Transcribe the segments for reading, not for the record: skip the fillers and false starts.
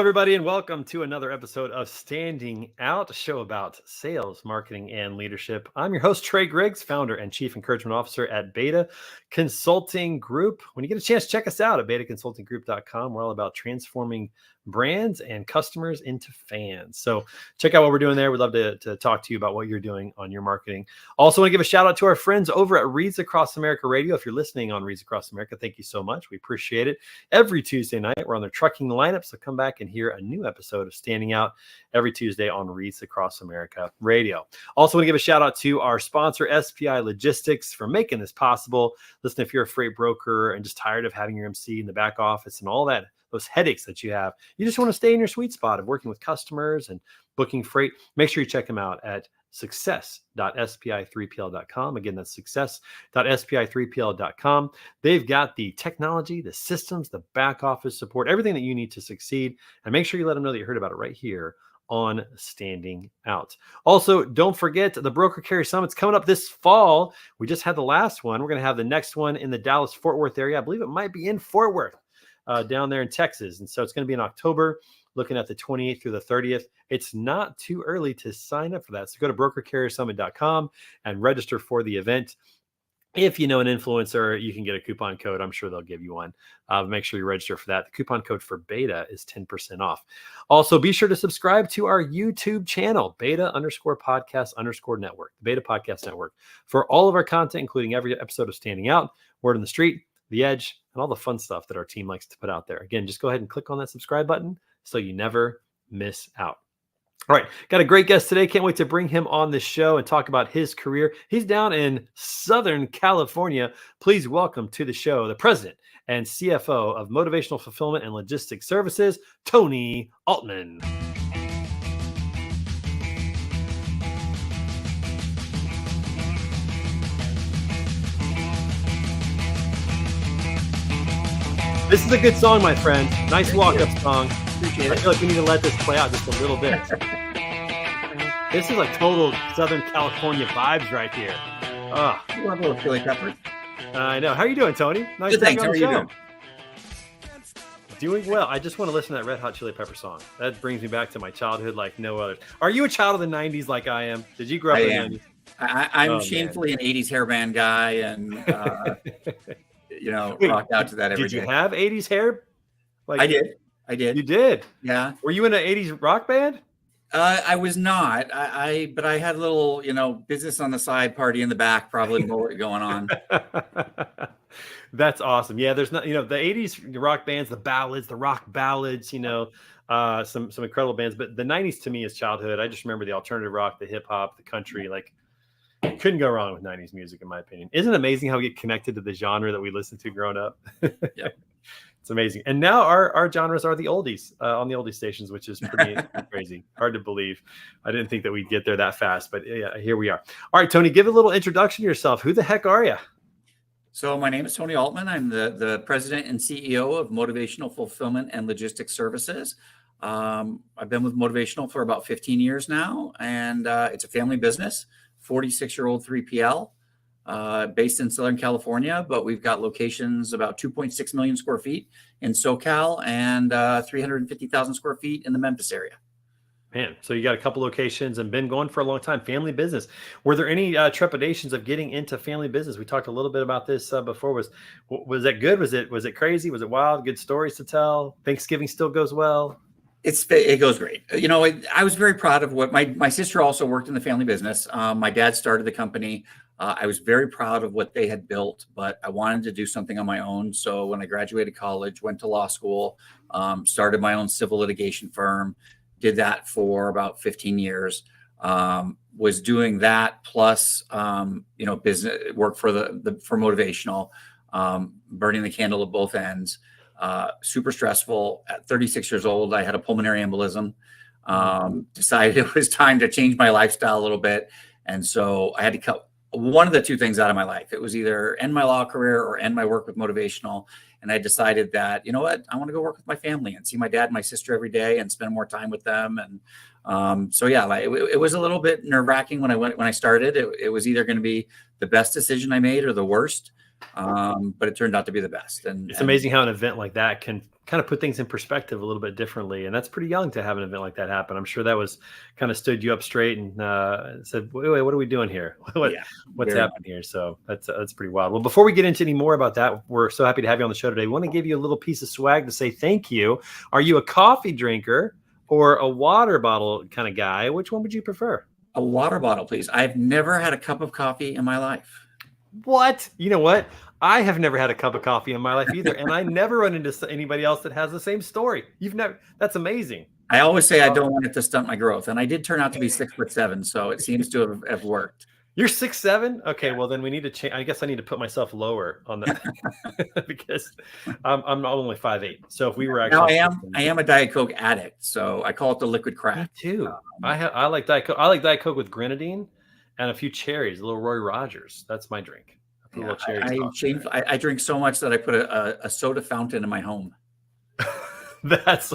everybody, and welcome to another episode of Standing Out, a show about sales, marketing, and leadership. I'm your host, Trey Griggs, founder and chief encouragement officer at Beta Consulting Group. When you get a chance, check us out at betaconsultinggroup.com. We're all about transforming brands and customers into fans. So check out what we're doing there. We'd love to talk to you about what you're doing on your marketing. Also want to give a shout out to our friends over at Reads Across America Radio. If you're listening on Reads Across America, thank you so much. We appreciate it. Every Tuesday night, we're on their trucking lineup. So come back and hear a new episode of Standing Out every Tuesday on Reads Across America Radio. Also want to give a shout out to our sponsor, SPI Logistics, for making this possible. Listen, if you're a freight broker and just tired of having your MC in the back office and all that, those headaches that you have, you just want to stay in your sweet spot of working with customers and booking freight, make sure you check them out at success.spi3pl.com. Again, that's success.spi3pl.com. They've got the technology, the systems, the back office support, everything that you need to succeed. And make sure you let them know that you heard about it right here on Standing Out. Also, don't forget the Broker Carrier Summit's coming up this fall. We just had the last one. We're going to have the next one in the Dallas-Fort Worth area. I believe it might be in Fort Worth. Down there in Texas. And so it's going to be in October, looking at the 28th through the 30th. It's not too early to sign up for that. So go to brokercarriersummit.com and register for the event. If you know an influencer, you can get a coupon code. I'm sure they'll give you one. Make sure you register for that. The coupon code for Beta is 10% off. Also, be sure to subscribe to our YouTube channel, Beta_Podcast_Network, the Beta Podcast Network, for all of our content, including every episode of Standing Out, Word on the Street, The Edge, and all the fun stuff that our team likes to put out there. Again, just go ahead and click on that subscribe button so you never miss out. All right, got a great guest today. Can't wait to bring him on the show and talk about his career. He's down in Southern California. Please welcome to the show the president and CFO of Motivational Fulfillment and Logistics Services, Tony Altman. This is a good song, my friend. Nice walk-up song. Appreciate it. I feel like we need to let this play out just a little bit. This is like total Southern California vibes right here. You want a little chili pepper? I know. How are you doing, Tony? Nice Good, to have thanks. you How on are the you show. doing? Doing well. I just want to listen to that Red Hot Chili Pepper song. That brings me back to my childhood like no other. Are you a child of the 90s like I am? Did you grow up in the 90s? I'm shamefully an 80s hairband guy and, Wait, rocked out to that every day. Did you have 80s hair? Like I did. You did? Yeah. Were you in an 80s rock band? I was not. But I had a little, business on the side, party in the back, probably more going on. That's awesome. Yeah, there's not, the 80s rock bands, the ballads, the rock ballads, some incredible bands. But the 90s to me is childhood. I just remember the alternative rock, the hip hop, the country. Like, couldn't go wrong with 90s music, in my opinion. Isn't it amazing how we get connected to the genre that we listened to growing up? Yeah. It's amazing. And now our genres are the oldies on the oldie stations, which is pretty crazy. Hard to believe. I didn't think that we'd get there that fast, but yeah, here we are. All right, Tony, give a little introduction to yourself. Who the heck are you? So my name is Tony Altman. I'm the president and CEO of Motivational Fulfillment and Logistics Services. I've been with Motivational for about 15 years now, and it's a family business, 46-year-old 3PL. Based in Southern California, but we've got locations about 2.6 million square feet in SoCal and 350,000 square feet in the Memphis area. Man, so you got a couple locations and been going for a long time. Family business. Were there any trepidations of getting into family business? We talked a little bit about this before. Was that good? Was it crazy? Was it wild? Good stories to tell? Thanksgiving still goes well? It goes great. I was very proud of what my sister also worked in the family business. My dad started the company. I was very proud of what they had built, but I wanted to do something on my own. So when I graduated college, went to law school, started my own civil litigation firm, did that for about 15 years, was doing that plus, business work for Motivational, burning the candle at both ends, super stressful. At 36 years old, I had a pulmonary embolism, decided it was time to change my lifestyle a little bit. And so I had to cut one of the two things out of my life. It was either end my law career or end my work with Motivational. And I decided that, I want to go work with my family and see my dad and my sister every day and spend more time with them. And it was a little bit nerve-wracking when I started. It was either going to be the best decision I made or the worst. But it turned out to be the best. And it's amazing how an event like that can kind of put things in perspective a little bit differently. And that's pretty young to have an event like that happen. I'm sure that was kind of stood you up straight and said, wait, what are we doing here? Yeah, What's very happening here? So that's pretty wild. Well, before we get into any more about that, we're so happy to have you on the show today. We want to give you a little piece of swag to say thank you. Are you a coffee drinker or a water bottle kind of guy? Which one would you prefer? A water bottle, please. I've never had a cup of coffee in my life. What? You know what? I have never had a cup of coffee in my life either. And I never run into anybody else that has the same story. You've never, that's amazing. I always say I don't want it to stunt my growth. And I did turn out to be 6'7", so it seems to have worked. You're 6'7"? Okay, well then we need to change. I guess I need to put myself lower on that because I'm only 5'8". So if we were actually, now I am a Diet Coke addict, so I call it the liquid crack. Me too. I like Diet Coke. I like Diet Coke with grenadine and a few cherries, a little Roy Rogers. That's my drink. Yeah, I drink so much that I put a soda fountain in my home. That's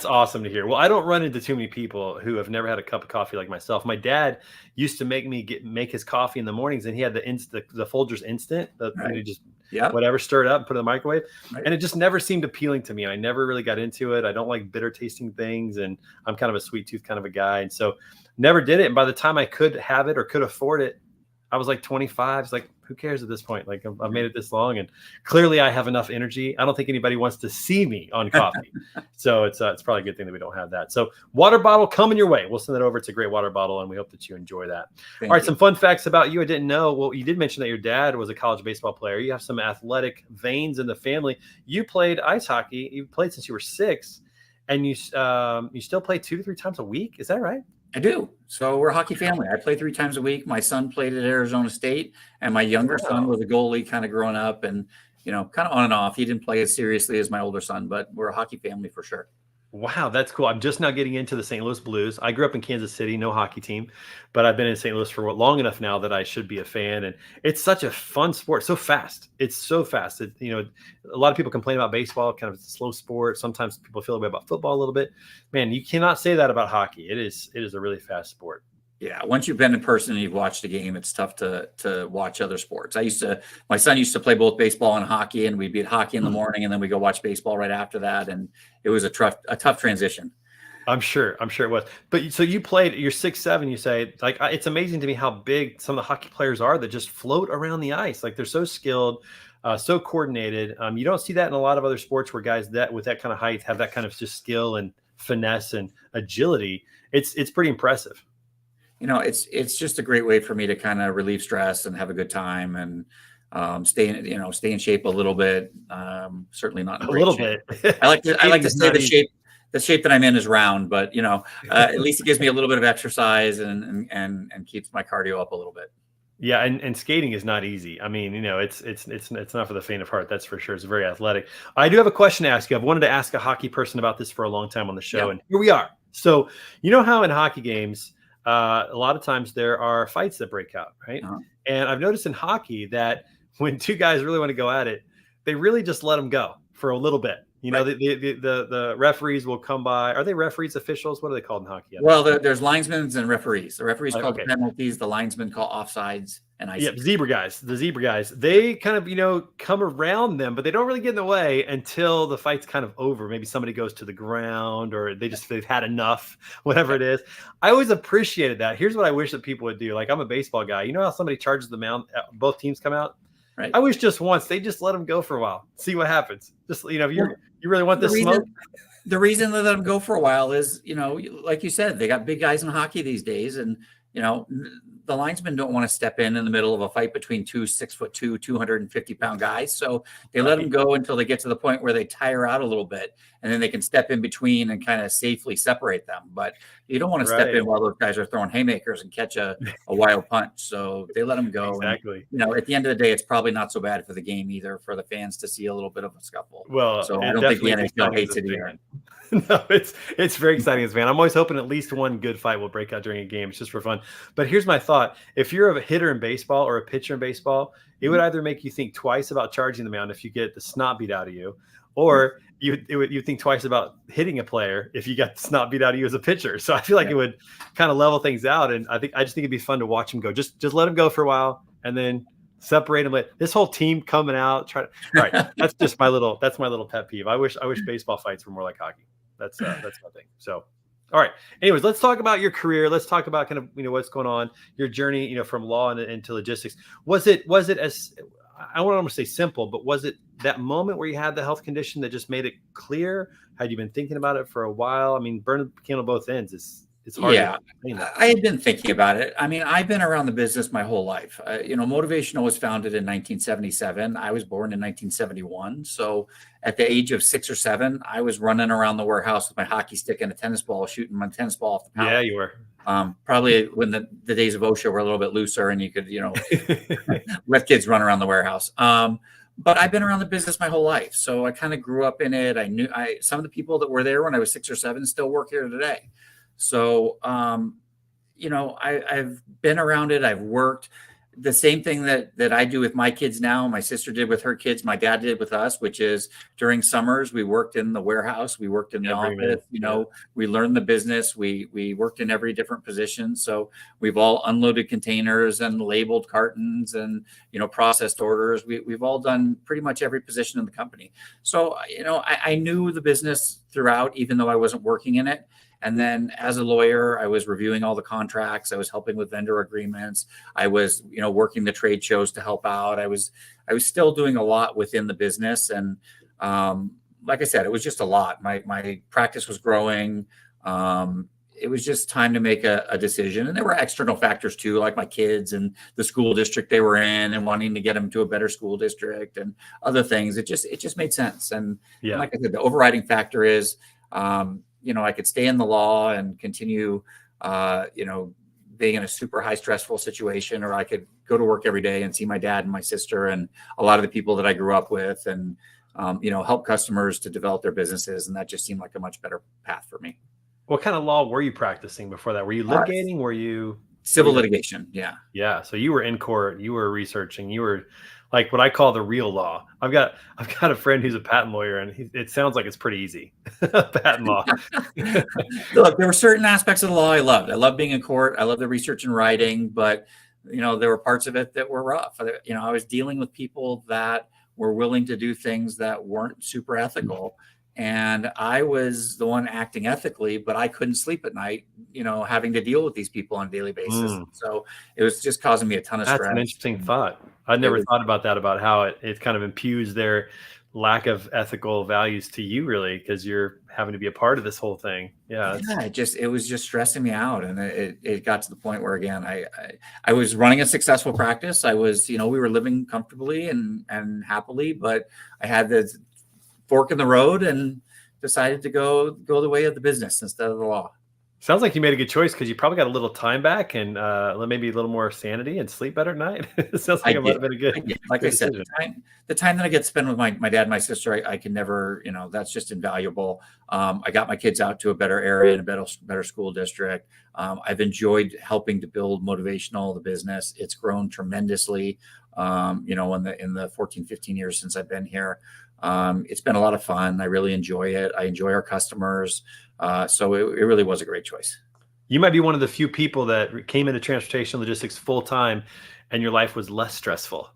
awesome to hear. Well, I don't run into too many people who have never had a cup of coffee like myself. My dad used to make me make his coffee in the mornings, and he had the Folgers Instant. Right. You just whatever, stir it up, and put it in the microwave, and it just never seemed appealing to me. I never really got into it. I don't like bitter tasting things, and I'm kind of a sweet tooth kind of a guy, and so never did it. And by the time I could have it or could afford it, I was like 25. It's like, who cares at this point? Like I've made it this long, and clearly I have enough energy. I don't think anybody wants to see me on coffee. So it's probably a good thing that we don't have that. So water bottle coming your way. We'll send it over. It's a great water bottle, and we hope that you enjoy that. All right, some fun facts about you I didn't know. Well, you did mention that your dad was a college baseball player. You have some athletic veins in the family. You played ice hockey. You played since you were 6, and you still play 2 to 3 times a week. Is that right? I do. So we're a hockey family. I play 3 times a week. My son played at Arizona State, and my younger son was a goalie kind of growing up, and, kind of on and off. He didn't play as seriously as my older son, but we're a hockey family for sure. Wow, that's cool. I'm just now getting into the St. Louis Blues. I grew up in Kansas City, no hockey team, but I've been in St. Louis for long enough now that I should be a fan. And it's such a fun sport, so fast. It's so fast. A lot of people complain about baseball, kind of a slow sport. Sometimes people feel the way about football a little bit. Man, you cannot say that about hockey. It is a really fast sport. Yeah, once you've been in person and you've watched a game, it's tough to watch other sports. My son used to play both baseball and hockey, and we'd be at hockey in the morning, and then we go watch baseball right after that, and it was a tough transition. I'm sure it was. But so you played. You're 6'7". You say, like, it's amazing to me how big some of the hockey players are that just float around the ice. Like, they're so skilled, so coordinated. You don't see that in a lot of other sports where guys that with that kind of height have that kind of just skill and finesse and agility. It's pretty impressive. It's just a great way for me to kind of relieve stress and have a good time and stay in shape a little bit. Certainly not in a little bit. I like to say the shape that I'm in is round, but at least it gives me a little bit of exercise and keeps my cardio up a little bit. Yeah, and skating is not easy. I mean, it's not for the faint of heart. That's for sure. It's very athletic. I do have a question to ask you. I've wanted to ask a hockey person about this for a long time on the show, and here we are. So how in hockey games, a lot of times there are fights that break out, right? Uh-huh. And I've noticed in hockey that when 2 guys really want to go at it, they really just let them go for a little bit. Right. The referees will come by. Are they referees, officials? What are they called in hockey? Well, there's linesmen and referees. The referees call penalties. The linesmen call offsides and ice. Yep, zebra guys. The zebra guys. They kind of come around them, but they don't really get in the way until the fight's kind of over. Maybe somebody goes to the ground, or they've had enough, whatever it is. I always appreciated that. Here's what I wish that people would do. Like, I'm a baseball guy. You know how somebody charges the mound, both teams come out. Right. I wish just once they just let them go for a while, see what happens. Just if you really want this smoke. The reason they let them go for a while is like you said, they got big guys in hockey these days, and the linesmen don't want to step in the middle of a fight between 2 6'2", 250-pound guys. So they let them go until they get to the point where they tire out a little bit, and then they can step in between and kind of safely separate them. But you don't want to step in while those guys are throwing haymakers and catch a wild punch. So they let them go. Exactly. And, at the end of the day, it's probably not so bad for the game either, for the fans to see a little bit of a scuffle. Well, so I don't think the NHL hates it either. No, it's very exciting as a fan. I'm always hoping at least one good fight will break out during a game. It's just for fun. But here's my thought. If you're a hitter in baseball or a pitcher in baseball, it would either make you think twice about charging the mound if you get the snot beat out of you, or you think twice about hitting a player if you got the snot beat out of you as a pitcher. So I feel like it would kind of level things out. And I just think it'd be fun to watch him go. Just let him go for a while and then separate them. This whole team coming out. All right. That's my little pet peeve. I wish baseball fights were more like hockey. That's my thing. So, all right. Anyways, let's talk about your career. Let's talk about kind of, what's going on, your journey, from law into logistics. Was it as, I don't want to say simple, but was it that moment where you had the health condition that just made it clear? Had you been thinking about it for a while? I mean, burning the candle both ends. It's hard. Yeah, I had been thinking about it. I mean, I've been around the business my whole life. Motivational was founded in 1977. I was born in 1971. So at the age of 6 or 7, I was running around the warehouse with my hockey stick and a tennis ball, shooting my tennis ball off the pallet. Yeah, you were. Probably when the days of OSHA were a little bit looser and you could, let kids run around the warehouse. But I've been around the business my whole life. So I kind of grew up in it. I knew some of the people that were there when I was 6 or 7 still work here today. So, I've been around it. I've worked the same thing that I do with my kids now. My sister did with her kids. My dad did with us, which is during summers, we worked in the warehouse. We worked in the office, we learned the business. We worked in every different position. So we've all unloaded containers and labeled cartons and, processed orders. We've all done pretty much every position in the company. So, I knew the business throughout, even though I wasn't working in it. And then as a lawyer, I was reviewing all the contracts. I was helping with vendor agreements. I was, working the trade shows to help out. I was still doing a lot within the business. And like I said, it was just a lot. My practice was growing. It was just time to make a decision. And there were external factors too, like my kids and the school district they were in and wanting to get them to a better school district and other things. It just made sense. And like I said, the overriding factor is, I could stay in the law and continue, being in a super high stressful situation, or I could go to work every day and see my dad and my sister and a lot of the people that I grew up with and, help customers to develop their businesses. And that just seemed like a much better path for me. What kind of law were you practicing before that? Were you litigating? Were you civil litigation? Yeah. Yeah. So you were in court, you were researching, you were like what I call the real law. I've got a friend who's a patent lawyer, and it sounds like it's pretty easy. Patent law. Look, there were certain aspects of the law I loved. I loved being in court. I loved the research and writing, but there were parts of it that were rough. I was dealing with people that were willing to do things that weren't super ethical. And I was the one acting ethically, but I couldn't sleep at night, having to deal with these people on a daily basis. So it was just causing me a ton of stress. That's an interesting thought. I'd never thought about that, about how it kind of impues their lack of ethical values to you, really, because you're having to be a part of this whole thing. Yeah. It was just stressing me out. And it got to the point where, again, I was running a successful practice. I was, we were living comfortably and happily, but I had the fork in the road and decided to go the way of the business instead of the law. Sounds like you made a good choice because you probably got a little time back and maybe a little more sanity and sleep better at night. It sounds like it might have been a good. Like I said, the time that I get to spend with my dad and my sister, I can never, that's just invaluable. I got my kids out to a better area and a better school district. I've enjoyed helping to build Motivational, the business. It's grown tremendously, in the 14, 15 years since I've been here. It's been a lot of fun. I really enjoy it. I enjoy our customers. So it really was a great choice. You might be one of the few people that came into transportation logistics full time and your life was less stressful.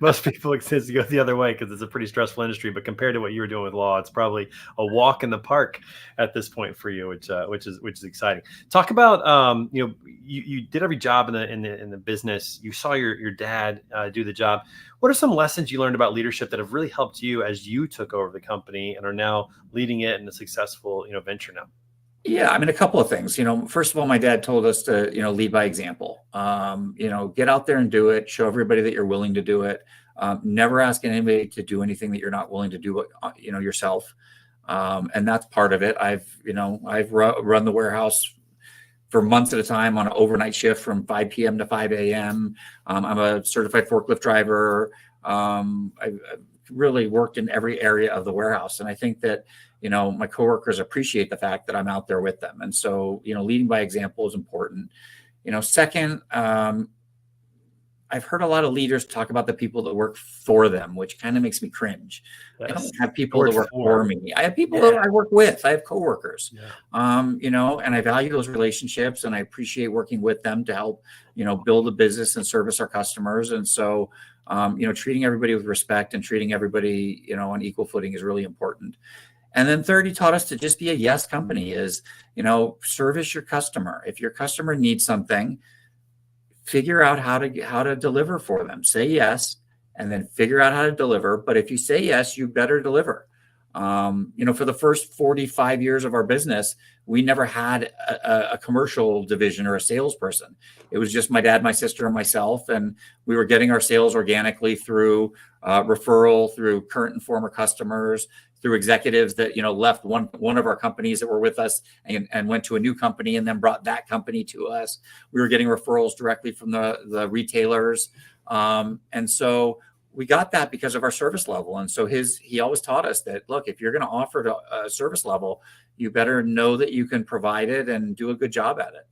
Most people exist to go the other way because it's a pretty stressful industry. But compared to what you were doing with law, it's probably a walk in the park at this point for you, which is exciting. Talk about you did every job in the business. You saw your dad do the job. What are some lessons you learned about leadership that have really helped you as you took over the company and are now leading it in a successful venture now? Yeah, I mean, a couple of things. First of all, my dad told us to, lead by example. Get out there and do it. Show everybody that you're willing to do it. Never ask anybody to do anything that you're not willing to do, yourself. And that's part of it. I've run the warehouse for months at a time on an overnight shift from 5 p.m. to 5 a.m. I'm a certified forklift driver. I've really worked in every area of the warehouse. And I think that, my coworkers appreciate the fact that I'm out there with them. And so, leading by example is important. Second, I've heard a lot of leaders talk about the people that work for them, which kind of makes me cringe. I don't Yes. have people Word that work for. for me. I have people that I work with. I have coworkers, Yeah. and I value those relationships, and I appreciate working with them to help, build a business and service our customers. And so, treating everybody with respect and treating everybody, on equal footing is really important. And then third, he taught us to just be a yes company is, service your customer. If your customer needs something, figure out how to deliver for them. Say yes, and then figure out how to deliver. But if you say yes, you better deliver. For the first 45 years of our business, we never had a commercial division or a salesperson. It was just my dad, my sister, and myself, and we were getting our sales organically through referral, through current and former customers, through executives that left one of our companies that were with us and went to a new company and then brought that company to us. We were getting referrals directly from the retailers, and so we got that because of our service level. And so he always taught us that, look, if you're going to offer a service level, you better know that you can provide it and do a good job at it.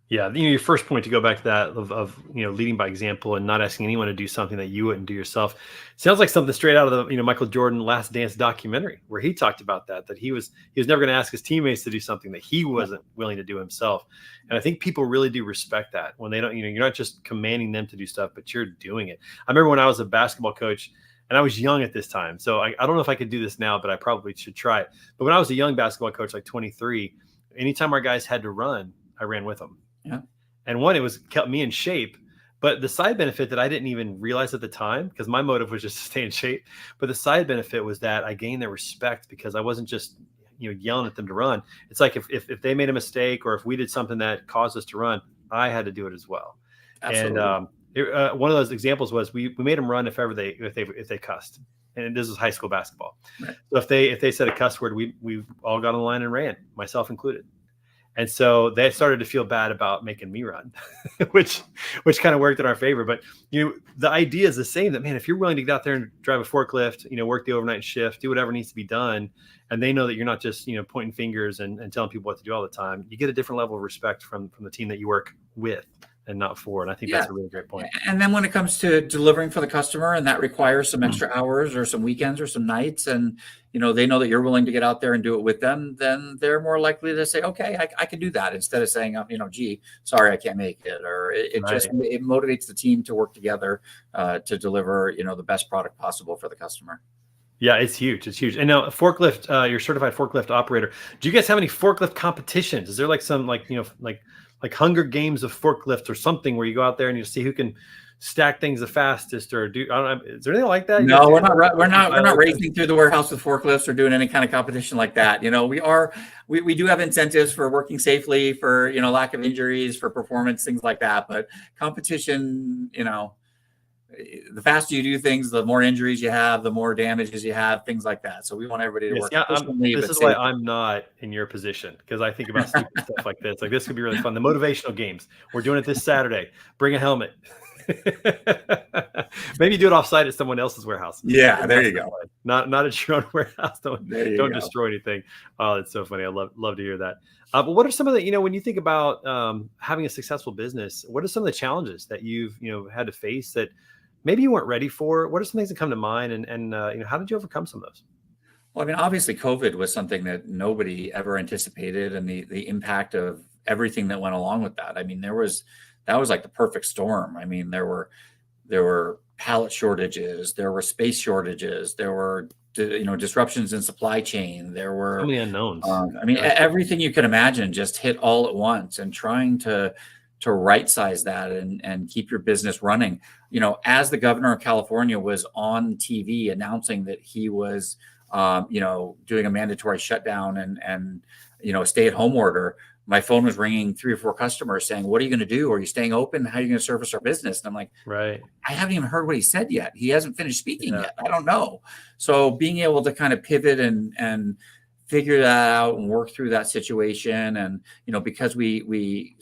Yeah, your first point, to go back to that of leading by example and not asking anyone to do something that you wouldn't do yourself, sounds like something straight out of the Michael Jordan Last Dance documentary, where he talked about that he was never going to ask his teammates to do something that he wasn't willing to do himself. And I think people really do respect that when they don't, you're not just commanding them to do stuff, but you're doing it. I remember when I was a basketball coach, and I was young at this time, so I don't know if I could do this now, but I probably should try it. But when I was a young basketball coach, like 23, anytime our guys had to run, I ran with them. Yeah. And one, it kept me in shape, but the side benefit that I didn't even realize at the time, because my motive was just to stay in shape, but the side benefit was that I gained their respect because I wasn't just yelling at them to run. It's like if they made a mistake or if we did something that caused us to run, I had to do it as well. Absolutely. And one of those examples was we made them run if they cussed, and this was high school basketball. Right. So if they said a cuss word, we all got on the line and ran, myself included. And so they started to feel bad about making me run, which kind of worked in our favor. But the idea is the same, that, man, if you're willing to get out there and drive a forklift, work the overnight shift, do whatever needs to be done, and they know that you're not just pointing fingers and telling people what to do all the time, you get a different level of respect from the team that you work with and not for. And I think that's a really great point. And then when it comes to delivering for the customer, and that requires some extra hours or some weekends or some nights, and they know that you're willing to get out there and do it with them, then they're more likely to say, okay, I can do that, instead of saying, gee, sorry, I can't make it. Or it motivates the team to work together to deliver, the best product possible for the customer. Yeah, it's huge. It's huge. And now forklift, you're certified forklift operator. Do you guys have any forklift competitions? Is there like some like Hunger Games of forklifts or something, where you go out there and you see who can stack things the fastest, or is there anything like that? No, we're not racing through the warehouse with forklifts or doing any kind of competition like that. We do have incentives for working safely, for, lack of injuries, for performance, things like that. But competition, the faster you do things, the more injuries you have, the more damages you have, things like that. So we want everybody to work efficiently. This is why I'm not in your position, because I think about stupid stuff like this. Like, this could be really fun. The motivational games, we're doing it this Saturday. Bring a helmet. Maybe do it offsite at someone else's warehouse. Yeah, there you go. Not at your own warehouse. Don't destroy anything. Oh, that's so funny. I love to hear that. But what are some of the, when you think about having a successful business, what are some of the challenges that you've had to face that maybe you weren't ready for? What are some things that come to mind, and how did you overcome some of those? Well, I mean, obviously COVID was something that nobody ever anticipated, and the impact of everything that went along with that. I mean, that was like the perfect storm. I mean, there were pallet shortages, there were space shortages, there were disruptions in supply chain. There were so many unknowns. I mean, everything you could imagine just hit all at once, and trying to right size that and keep your business running. As the governor of California was on TV announcing that he was, doing a mandatory shutdown and a stay-at-home order, my phone was ringing 3 or 4 customers saying, "What are you going to do? Are you staying open? How are you going to service our business?" And I'm like, right, I haven't even heard what he said yet. He hasn't finished speaking yet. I don't know. So being able to kind of pivot and figure that out and work through that situation, and because we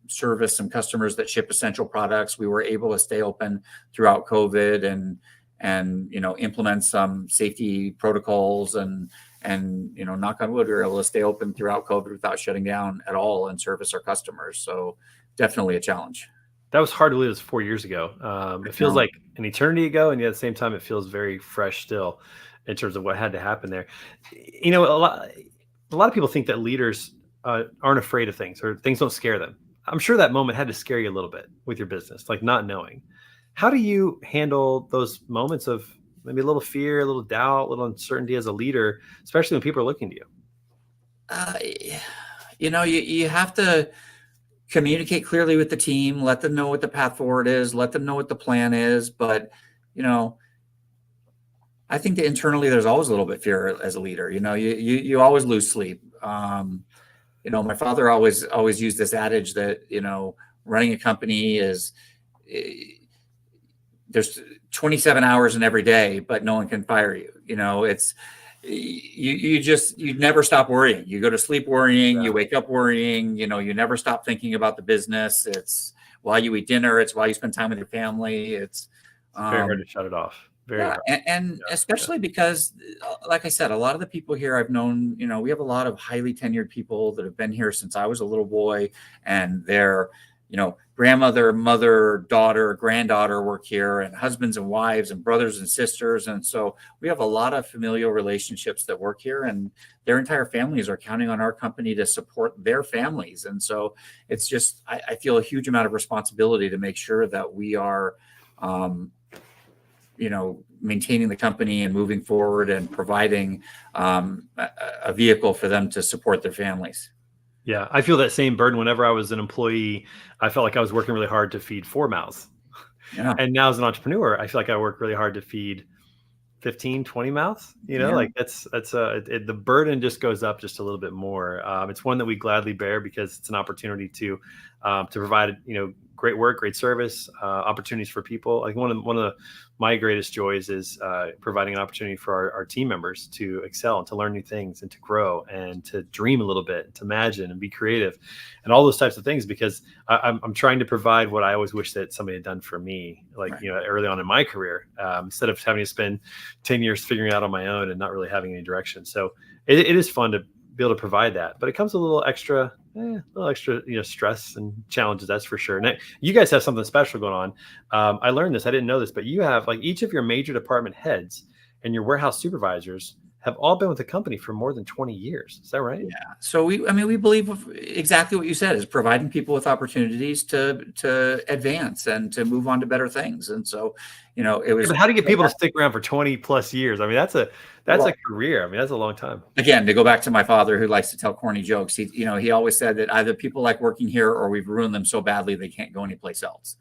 service some customers that ship essential products, we were able to stay open throughout COVID and implement some safety protocols, and knock on wood, we were able to stay open throughout COVID without shutting down at all and service our customers. So definitely a challenge. That was hard to believe. It was 4 years ago. It feels like an eternity ago, and yet at the same time, it feels very fresh still in terms of what had to happen there. You know, a lot of people think that leaders aren't afraid of things, or things don't scare them. I'm sure that moment had to scare you a little bit with your business, like not knowing. How do you handle those moments of maybe a little fear, a little doubt, a little uncertainty as a leader, especially when people are looking to you? You have to communicate clearly with the team, let them know what the path forward is, let them know what the plan is. But, I think that internally there's always a little bit fear as a leader. You always lose sleep. My father always used this adage that, running a company is, there's 27 hours in every day, but no one can fire you. It's, you never stop worrying. You go to sleep worrying, you wake up worrying, you never stop thinking about the business. It's while you eat dinner, it's while you spend time with your family. It's very hard to shut it off. Very hard. And especially because, like I said, a lot of the people here I've known, we have a lot of highly tenured people that have been here since I was a little boy, and they're, grandmother, mother, daughter, granddaughter work here, and husbands and wives and brothers and sisters. And so we have a lot of familial relationships that work here, and their entire families are counting on our company to support their families. And so it's just, I feel a huge amount of responsibility to make sure that we are, maintaining the company and moving forward and providing a vehicle for them to support their families. Yeah, I feel that same burden. Whenever I was an employee, I felt like I was working really hard to feed 4 mouths. Yeah. And now as an entrepreneur, I feel like I work really hard to feed 15, 20 mouths, like the burden just goes up just a little bit more. It's one that we gladly bear because it's an opportunity to provide, great work, great service, opportunities for people. Like one of my greatest joys is providing an opportunity for our team members to excel and to learn new things and to grow and to dream a little bit, and to imagine and be creative and all those types of things, because I'm trying to provide what I always wish that somebody had done for me, like, early on in my career, instead of having to spend 10 years figuring it out on my own and not really having any direction. So it is fun to be able to provide that, but it comes with a little extra, stress and challenges. That's for sure. And you guys have something special going on. I learned this. I didn't know this, but you have, like, each of your major department heads and your warehouse supervisors have all been with the company for more than 20 years. Is that right? Yeah. So we believe exactly what you said, is providing people with opportunities to advance and to move on to better things. And so, it was. But how do you get people to stick around for 20 plus years? I mean, that's a career. I mean, that's a long time. Again, to go back to my father, who likes to tell corny jokes, he always said that either people like working here or we've ruined them so badly they can't go anyplace else.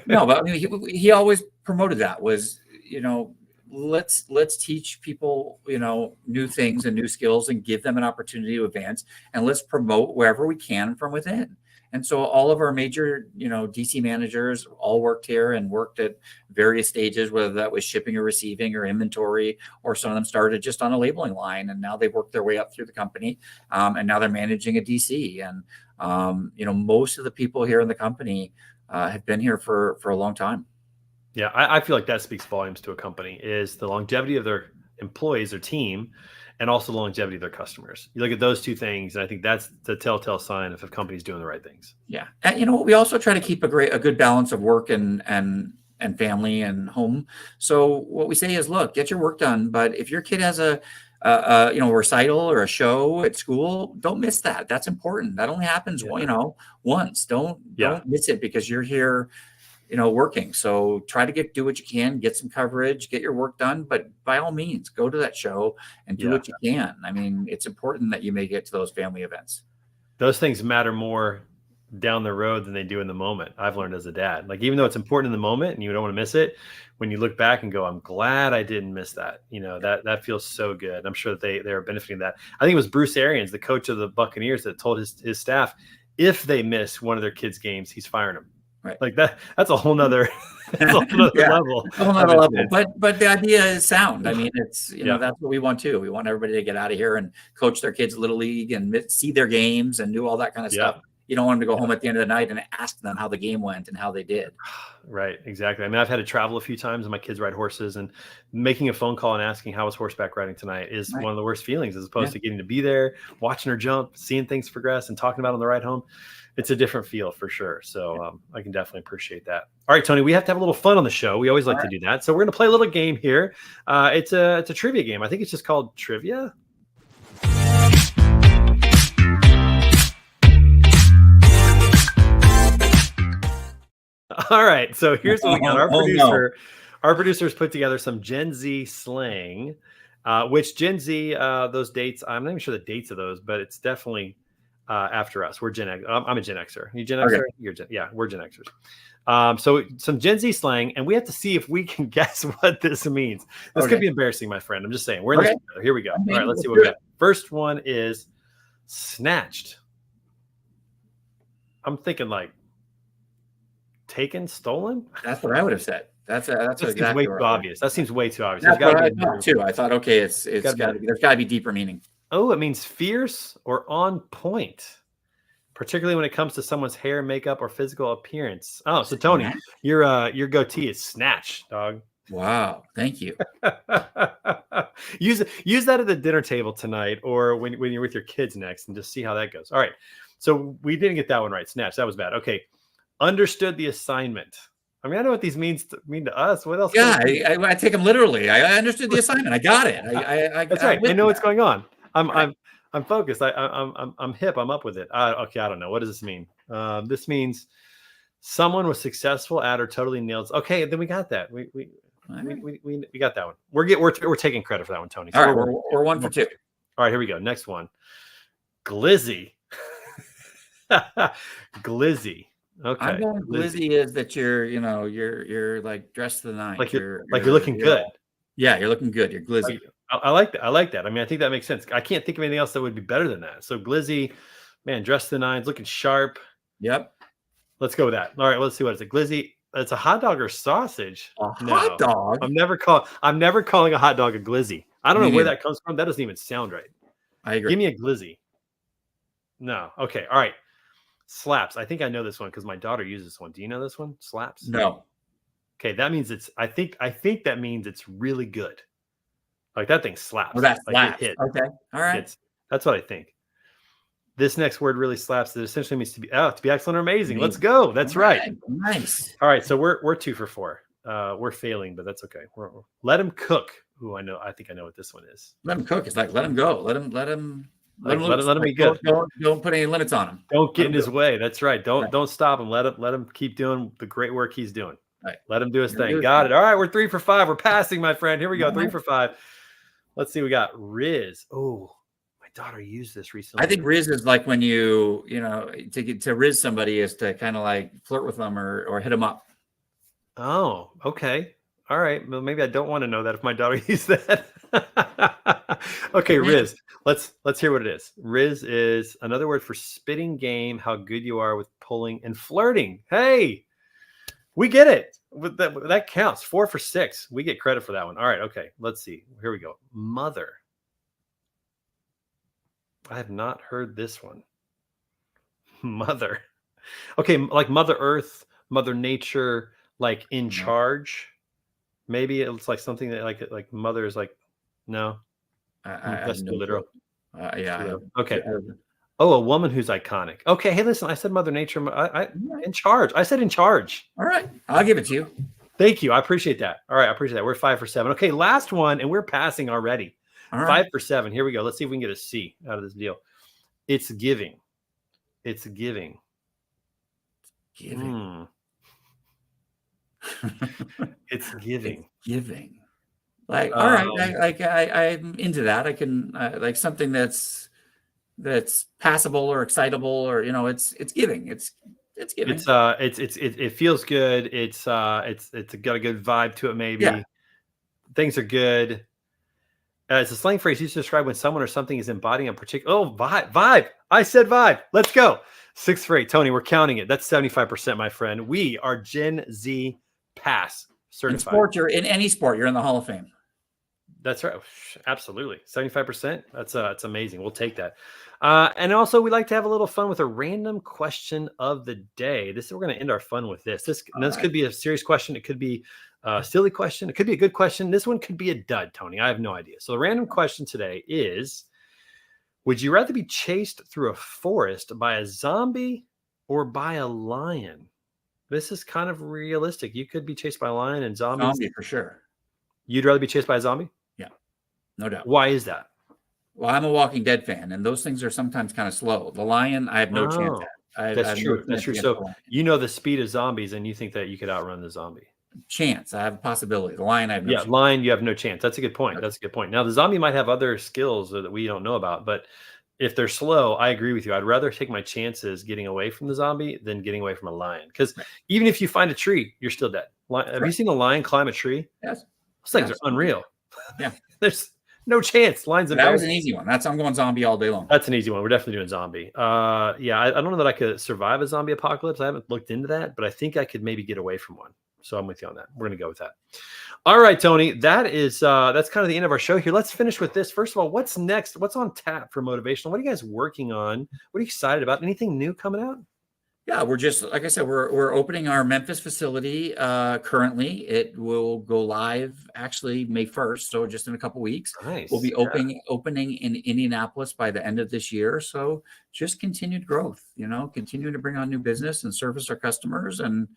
No, but he always promoted that, was, let's teach people, new things and new skills and give them an opportunity to advance, and let's promote wherever we can from within. And so all of our major, DC managers all worked here and worked at various stages, whether that was shipping or receiving or inventory, or some of them started just on a labeling line, and now they've worked their way up through the company. And now they're managing a DC. And, most of the people here in the company have been here for a long time. Yeah, I feel like that speaks volumes to a company, is the longevity of their employees, their team, and also the longevity of their customers. You look at those two things, and I think that's the telltale sign if a company's doing the right things. Yeah. And we also try to keep a good balance of work and family and home. So what we say is, look, get your work done, but if your kid has a recital or a show at school, don't miss that. That's important. That only happens, once. Don't miss it because you're here, working. So try to do what you can, get some coverage, get your work done, but by all means, go to that show and do what you can. I mean, it's important that you make it to those family events. Those things matter more down the road than they do in the moment. I've learned as a dad, like, even though it's important in the moment and you don't want to miss it, when you look back and go, I'm glad I didn't miss that. That feels so good. I'm sure that they're benefiting that. I think it was Bruce Arians, the coach of the Buccaneers, that told his staff, if they miss one of their kids' games, he's firing them. Right. Like that's a whole nother, level. A whole nother level. But the idea is sound. I mean, it's, that's what we want too. We want everybody to get out of here and coach their kids Little League and see their games and do all that kind of stuff. you don't want them to go home at the end of the night and ask them how the game went and how they did. Right, exactly. I mean, I've had to travel a few times and my kids ride horses, and making a phone call and asking how was horseback riding tonight is one of the worst feelings, as opposed to getting to be there, watching her jump, seeing things progress, and talking about it on the ride home. It's a different feel for sure. So I can definitely appreciate that. All right, Tony, we have to have a little fun on the show. We always like to do that. So we're going to play a little game here. It's a trivia game. I think it's just called Trivia. All right, so here's what we got. Our producers put together some Gen Z slang, which Gen Z, those dates, I'm not even sure the dates of those, but it's definitely after us. We're Gen X. I'm a Gen Xer. You Gen Xer? Okay. We're Gen Xers. So some Gen Z slang, and we have to see if we can guess what this means. This could be embarrassing, my friend. I'm just saying. We're in this together. Here we go. All right, let's see what we got. First one is snatched. I'm thinking like taken, stolen. That's what I would have said. That's exactly way too obvious. That seems way too obvious. That's what I thought too. I thought, okay, there's got to be deeper meaning. Oh, it means fierce or on point, particularly when it comes to someone's hair, makeup, or physical appearance. Oh, so Tony, your goatee is snatch, dog. Wow, thank you. Use that at the dinner table tonight, or when you're with your kids next, and just see how that goes. All right, so we didn't get that one right. Snatch, that was bad. Okay, understood the assignment. I mean, I know what these mean to us. What else? Yeah, I take them literally. I understood the assignment. I got it. That's right. I know what's going on. I'm focused. I'm hip. I'm up with it. Okay, I don't know. What does this mean? This means someone was successful at or totally nailed. Okay, then we got that. We got that one. We're taking credit for that one, Tony. So all right, we're 1 for 2. All right, here we go. Next one. Glizzy. Glizzy. Okay. I'm going glizzy is that you're like dressed to the nines. Like you're looking good. Yeah, you're looking good. You're glizzy. I like that. I like that. I mean, I think that makes sense. I can't think of anything else that would be better than that. So glizzy, man, dressed to the nines, looking sharp. Yep. Let's go with that. All right, let's see what it's a glizzy. It's a hot dog or sausage. Hot dog. I'm never calling a hot dog a glizzy. I don't know where that comes from. That doesn't even sound right. I agree. Give me a glizzy. No. Okay. All right. Slaps. I think I know this one because my daughter uses this one. Do you know this one? Slaps. No. Okay, that means it's. I think that means it's really good. Like that thing slaps. Oh, that slaps. Okay. All right. That's what I think. This next word really slaps. It essentially means to be excellent or amazing. Let's go. That's right. Nice. All right. So we're 2 for 4. We're failing, but that's okay. Let him cook. Ooh, I know. I think I know what this one is. Let him cook. It's like let him go. Let him be good. Don't put any limits on him. Don't get in his way. That's right. Don't stop him. Let him keep doing the great work he's doing. Right. Let him do his thing. Got it. All right, we're 3 for 5. We're passing, my friend. Here we go. 3 for 5. Let's see. We got Riz. Oh, my daughter used this recently. I think Riz is like when to Riz somebody is to kind of like flirt with them or hit them up. Oh, okay. All right. Well, maybe I don't want to know that if my daughter used that. Okay, Riz. Let's hear what it is. Riz is another word for spitting game, how good you are with pulling and flirting. Hey, we get it. That counts. 4 for 6. We get credit for that one. All right. Okay. Let's see. Here we go. Mother. I have not heard this one. Mother. Okay. Like Mother Earth, Mother Nature, like in charge. Maybe it's like something that like mother is like, no. That's too literal. Yeah. Okay. Oh, a woman who's iconic. Okay. Hey, listen, I said Mother Nature. In charge. I said in charge. All right. I'll give it to you. Thank you. I appreciate that. All right. I appreciate that. We're 5 for 7. Okay. Last one. And we're passing already. All right. 5 for 7. Here we go. Let's see if we can get a C out of this deal. It's giving. It's giving. Giving. It's giving. Giving. Like, all right. I'm into that. I can like something that's passable or excitable or it's giving. It's giving. It feels good. It's got a good vibe to it. Maybe things are good. It's a slang phrase used to describe when someone or something is embodying a particular vibe. I said vibe. Let's go. 6 for 8. Tony, we're counting it. That's 75%, my friend. We are Gen Z pass certified. In any sport, you're in the Hall of Fame. That's right. Absolutely. 75%. That's amazing. We'll take that. And also we like to have a little fun with a random question of the day. We're going to end our fun with this. This All right. could be a serious question. It could be a silly question. It could be a good question. This one could be a dud, Tony. I have no idea. So the random question today is, would you rather be chased through a forest by a zombie or by a lion? This is kind of realistic. You could be chased by a lion and zombies. Zombie for sure. You'd rather be chased by a zombie? Yeah, no doubt. Why is that? Well, I'm a Walking Dead fan, and those things are sometimes kind of slow. The lion, I have no chance at. That's true. That's true. So you know the speed of zombies, and you think that you could outrun the zombie. Chance. I have a possibility. The lion, I have no chance. Lion, you have no chance. That's a good point. That's a good point. Now, the zombie might have other skills that we don't know about, but if they're slow, I agree with you. I'd rather take my chances getting away from the zombie than getting away from a lion. Because even if you find a tree, you're still dead. Have you seen a lion climb a tree? Yes. Those things are unreal. Yeah. There's no chance. Lions. That was an easy one. I'm going zombie all day long. That's an easy one. We're definitely doing zombie. I don't know that I could survive a zombie apocalypse. I haven't looked into that, but I think I could maybe get away from one. So I'm with you on that. We're going to go with that. All right, Tony, that's kind of the end of our show here. Let's finish with this. First of all, what's next? What's on tap for Motivational? What are you guys working on? What are you excited about? Anything new coming out? Yeah, we're just, like I said, we're opening our Memphis facility currently. It will go live actually May 1st, so just in a couple weeks. Nice. We'll be opening in Indianapolis by the end of this year. So just continued growth, continuing to bring on new business and service our customers and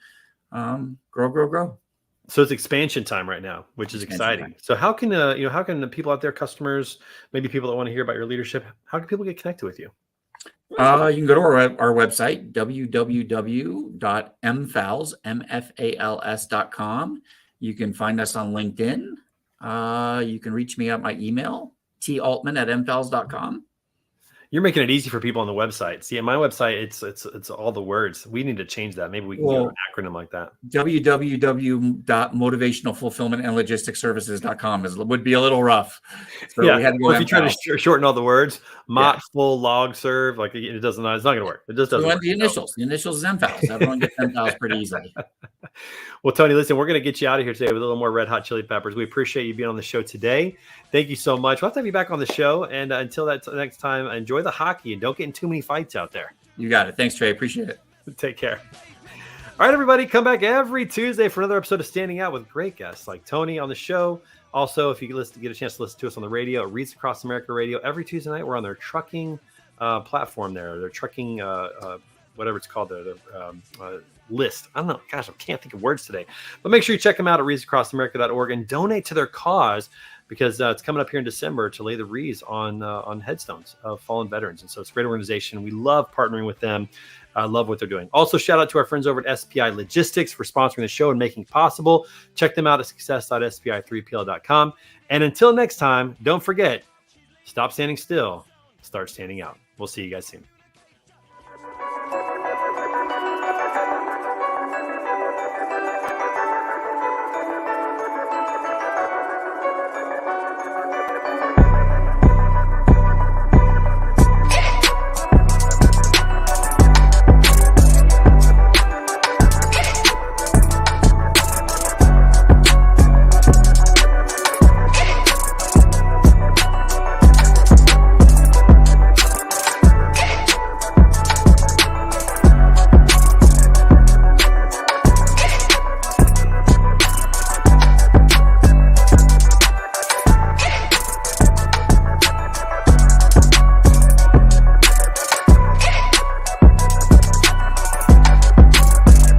grow. So it's expansion time right now, which is exciting. So how can the people out there, customers, maybe people that want to hear about your leadership, how can people get connected with you? You can go to our website, www.mfals.com. You can find us on LinkedIn. You can reach me at my email, taltman@mfals.com. You're making it easy for people on the website. See, at my website, it's all the words. We need to change that. Maybe we can get an acronym like that. www.motivationalfulfillmentandlogisticservices.com would be a little rough. So we had to go if you try to shorten all the words, full, log, serve, like it's not going to work. It just doesn't work. The initials is MFALS. Everyone gets MFALS pretty easily. Well, Tony, listen, we're going to get you out of here today with a little more red hot chili peppers. We appreciate you being on the show today. Thank you so much. We'll have to have you back on the show. And until next time, enjoy the hockey and don't get in too many fights out there. You got it. Thanks, Trey. Appreciate it. Take care. All right, everybody, come back every Tuesday for another episode of Standing Out with great guests like Tony on the show. Also, if you get a chance to listen to us on the radio, Reads Across America Radio, every Tuesday night, we're on their trucking platform there. Their trucking, whatever it's called there, list. I don't know. Gosh, I can't think of words today. But make sure you check them out at readsacrossamerica.org and donate to their cause because it's coming up here in December to lay the wreaths on headstones of fallen veterans. And so it's a great organization. We love partnering with them. I love what they're doing. Also, shout out to our friends over at SPI Logistics for sponsoring the show and making it possible. Check them out at success.spi3pl.com. And until next time, don't forget, stop standing still, start standing out. We'll see you guys soon.